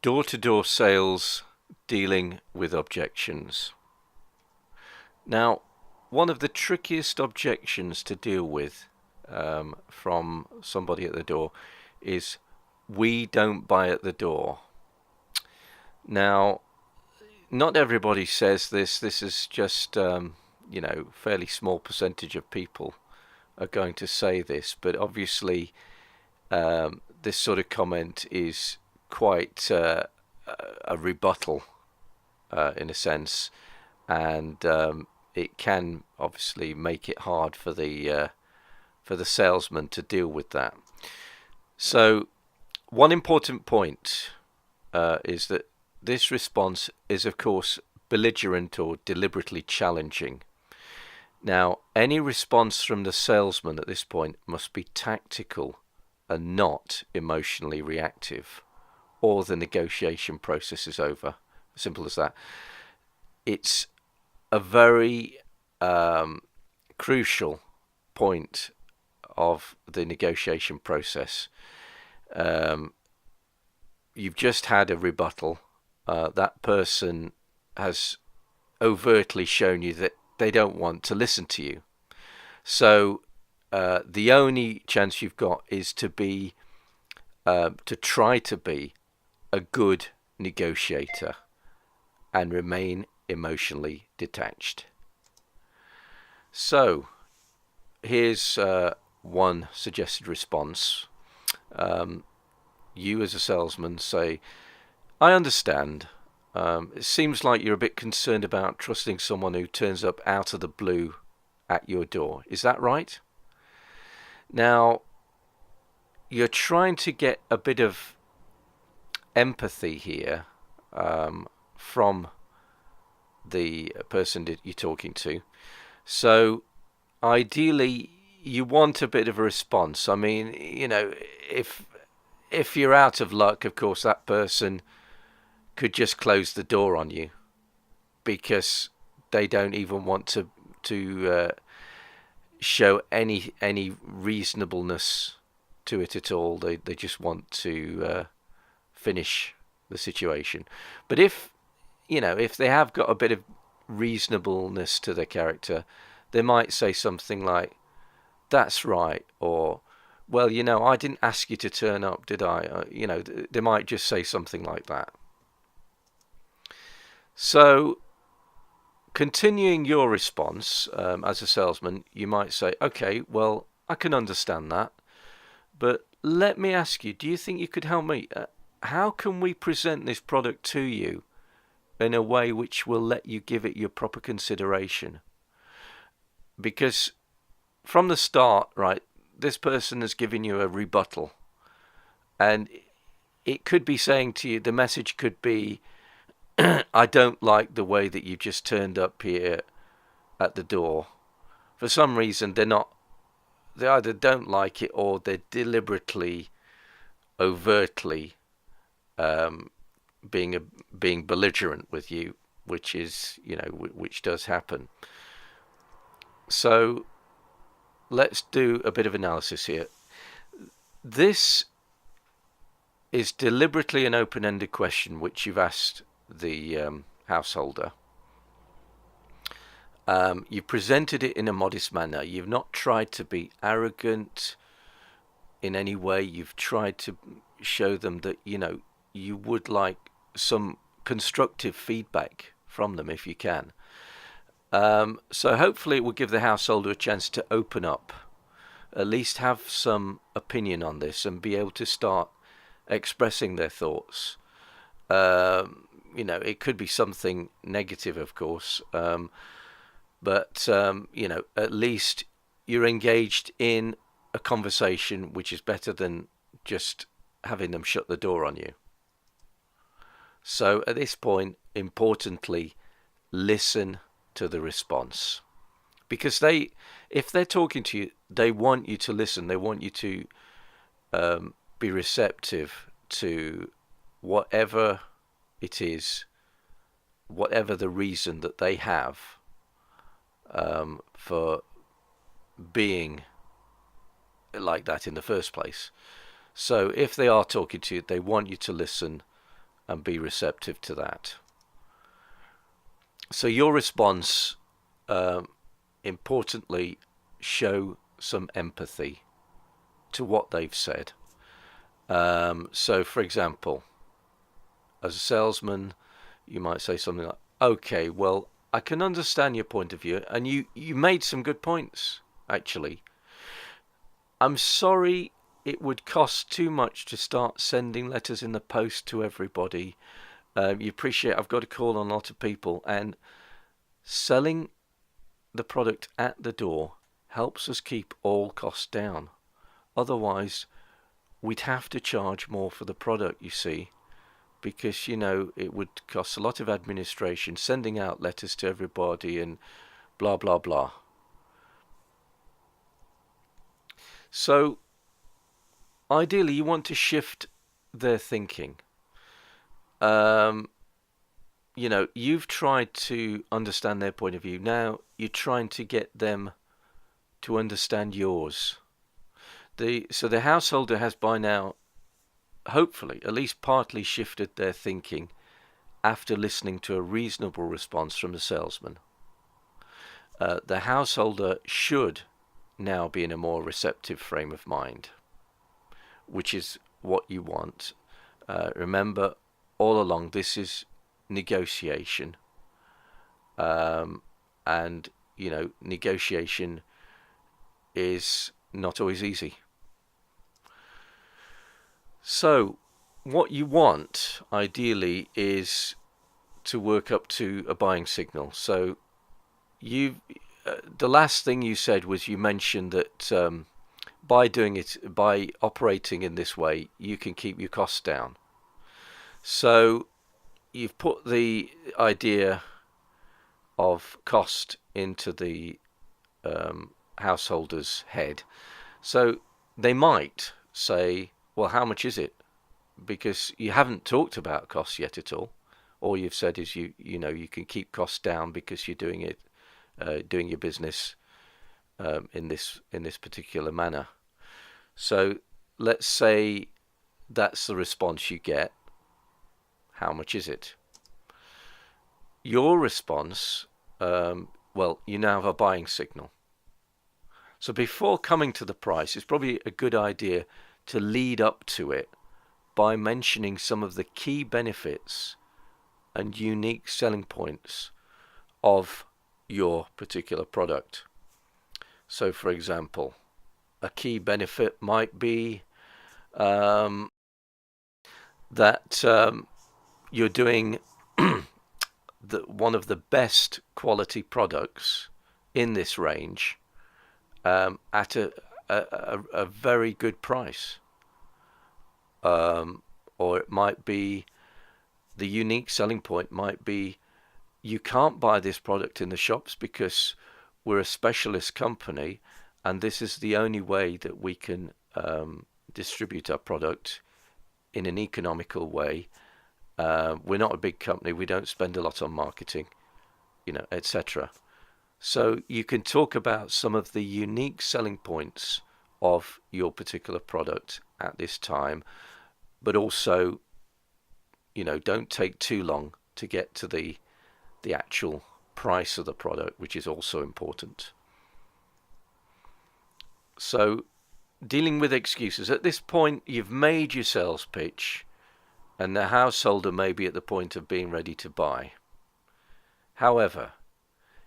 Door-to-door sales dealing with objections. Now, one of the trickiest objections to deal with from somebody at the door is, we don't buy at the door. Now, not everybody says this. This is just, fairly small percentage of people are going to say this, but obviously this sort of comment is quite a rebuttal in a sense, and it can obviously make it hard for the salesman to deal with that. So one important point is that this response is, of course, belligerent or deliberately challenging. Now, any response from the salesman at this point must be tactical and not emotionally reactive, or the negotiation process is over. Simple as that. It's a very crucial point of the negotiation process. You've just had a rebuttal. That person has overtly shown you that they don't want to listen to you. So the only chance you've got is to try to be a good negotiator and remain emotionally detached. So here's one suggested response. You as a salesman say, I understand. It seems like you're a bit concerned about trusting someone who turns up out of the blue at your door. Is that right? Now, you're trying to get a bit of empathy here from the person that you're talking to. So, ideally, you want a bit of a response. I mean, if you're out of luck, of course, that person could just close the door on you because they don't even want to show any reasonableness to it at all. They just want to finish the situation. But if they have got a bit of reasonableness to their character, they might say something like, "That's right," or, "Well, I didn't ask you to turn up, did I?" They might just say something like that. So, continuing your response as a salesman, you might say, okay, well, I can understand that, but let me ask you, do you think you could help me? How can we present this product to you in a way which will let you give it your proper consideration? Because from the start, right, this person has given you a rebuttal, and it could be saying to you, the message could be, I don't like the way that you just turned up here at the door. For some reason, they either don't like it or they're deliberately, overtly being belligerent with you, which is, which does happen. So let's do a bit of analysis here. This is deliberately an open-ended question which you've asked the householder. You presented it in a modest manner. You've not tried to be arrogant in any way. You've tried to show them that you would like some constructive feedback from them if you can. So hopefully it will give the householder a chance to open up, at least have some opinion on this, and be able to start expressing their thoughts. It could be something negative, of course, but at least you're engaged in a conversation, which is better than just having them shut the door on you. So at this point, importantly, listen to the response, because if they're talking to you, they want you to listen. They want you to be receptive to whatever it is, whatever the reason that they have for being like that in the first place. So if they are talking to you, they want you to listen and be receptive to that. So your response, importantly, show some empathy to what they've said. So for example, as a salesman, you might say something like, okay, well, I can understand your point of view, and you made some good points, actually. I'm sorry it would cost too much to start sending letters in the post to everybody. You appreciate I've got to call on a lot of people, and selling the product at the door helps us keep all costs down. Otherwise, we'd have to charge more for the product, you see, because, you know, it would cost a lot of administration, sending out letters to everybody and blah, blah, blah. So, ideally, you want to shift their thinking. You know, you've tried to understand their point of view. Now you're trying to get them to understand yours. So the householder has by now, hopefully, at least partly shifted their thinking after listening to a reasonable response from the salesman. The householder should now be in a more receptive frame of mind, which is what you want. Remember, all along, this is negotiation, and you know, negotiation is not always easy. So what you want ideally is to work up to a buying signal. So you the last thing you said was, you mentioned that by operating in this way, you can keep your costs down. So you've put the idea of cost into the householder's head. So they might say, well, how much is it? Because you haven't talked about costs yet at all. All you've said is you know, you can keep costs down because you're doing your business in this particular manner. So let's say that's the response you get. How much is it? Your response, well, you now have a buying signal. So before coming to the price, it's probably a good idea to lead up to it by mentioning some of the key benefits and unique selling points of your particular product. So for example, a key benefit might be that you're doing one of the best quality products in this range at a very good price. Or it might be, the unique selling point might be, you can't buy this product in the shops because we're a specialist company, and this is the only way that we can distribute our product in an economical way. We're not a big company, we don't spend a lot on marketing, you know, etc. So you can talk about some of the unique selling points of your particular product at this time, but also, you know, don't take too long to get to the actual price of the product, which is also important. So dealing with excuses. At this point, you've made your sales pitch, and the householder may be at the point of being ready to buy. However,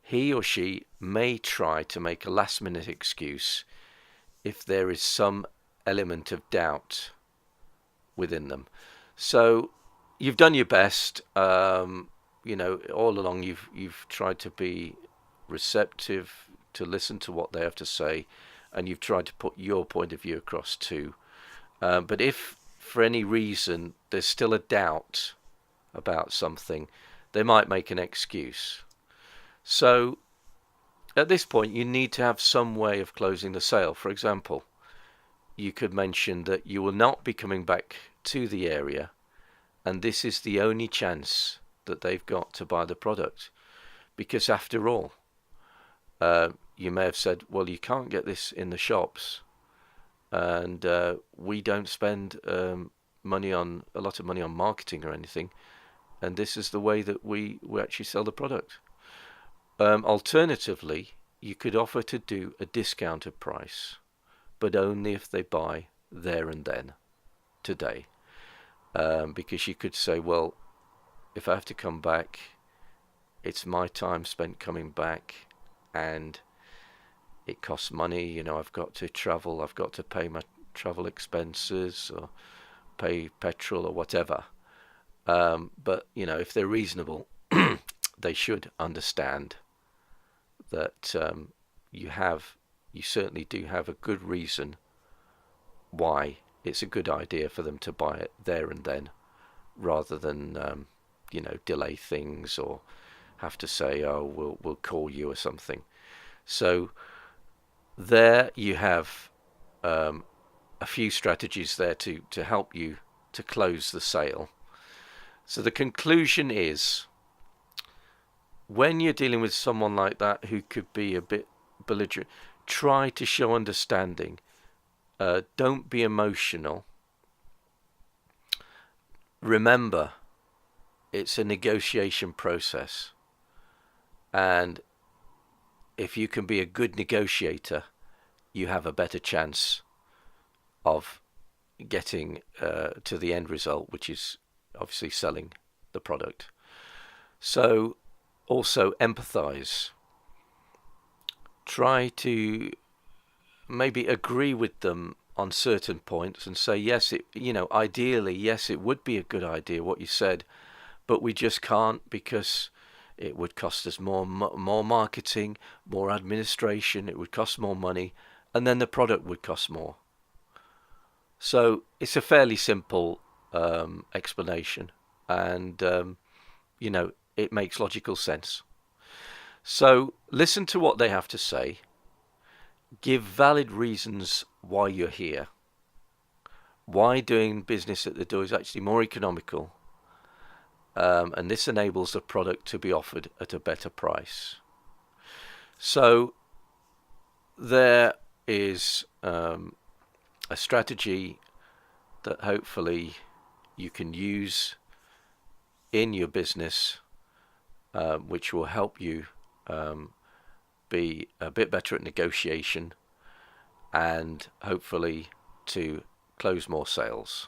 he or she may try to make a last-minute excuse if there is some element of doubt within them. So you've done your best. You know, all along you've tried to be receptive, to listen to what they have to say, and you've tried to put your point of view across too. But if for any reason there's still a doubt about something, they might make an excuse. So at this point, you need to have some way of closing the sale. For example, you could mention that you will not be coming back to the area, and this is the only chance that they've got to buy the product. Because after all, you may have said, well, you can't get this in the shops, and we don't spend a lot of money on marketing or anything, and this is the way that we actually sell the product. Alternatively, you could offer to do a discounted price, but only if they buy there and then, today. Because you could say, well, if I have to come back, it's my time spent coming back, and it costs money. You know, I've got to travel, I've got to pay my travel expenses or pay petrol or whatever. But, you know, if they're reasonable, they should understand that you certainly do have a good reason why it's a good idea for them to buy it there and then, rather than you know, delay things or have to say, oh, we'll call you or something. So there you have a few strategies there to help you to close the sale. So the conclusion is, when you're dealing with someone like that who could be a bit belligerent, try to show understanding. Don't be emotional. Remember, it's a negotiation process, and if you can be a good negotiator, you have a better chance of getting to the end result, which is obviously selling the product. So also empathise. Try to maybe agree with them on certain points and say, yes, ideally, yes, it would be a good idea what you said, but we just can't because it would cost us more marketing, more administration, it would cost more money, and then the product would cost more. So it's a fairly simple explanation, and it makes logical sense. So listen to what they have to say. Give valid reasons why you're here, why doing business at the door is actually more economical, and this enables the product to be offered at a better price. So there is a strategy that hopefully you can use in your business, which will help you be a bit better at negotiation and hopefully to close more sales.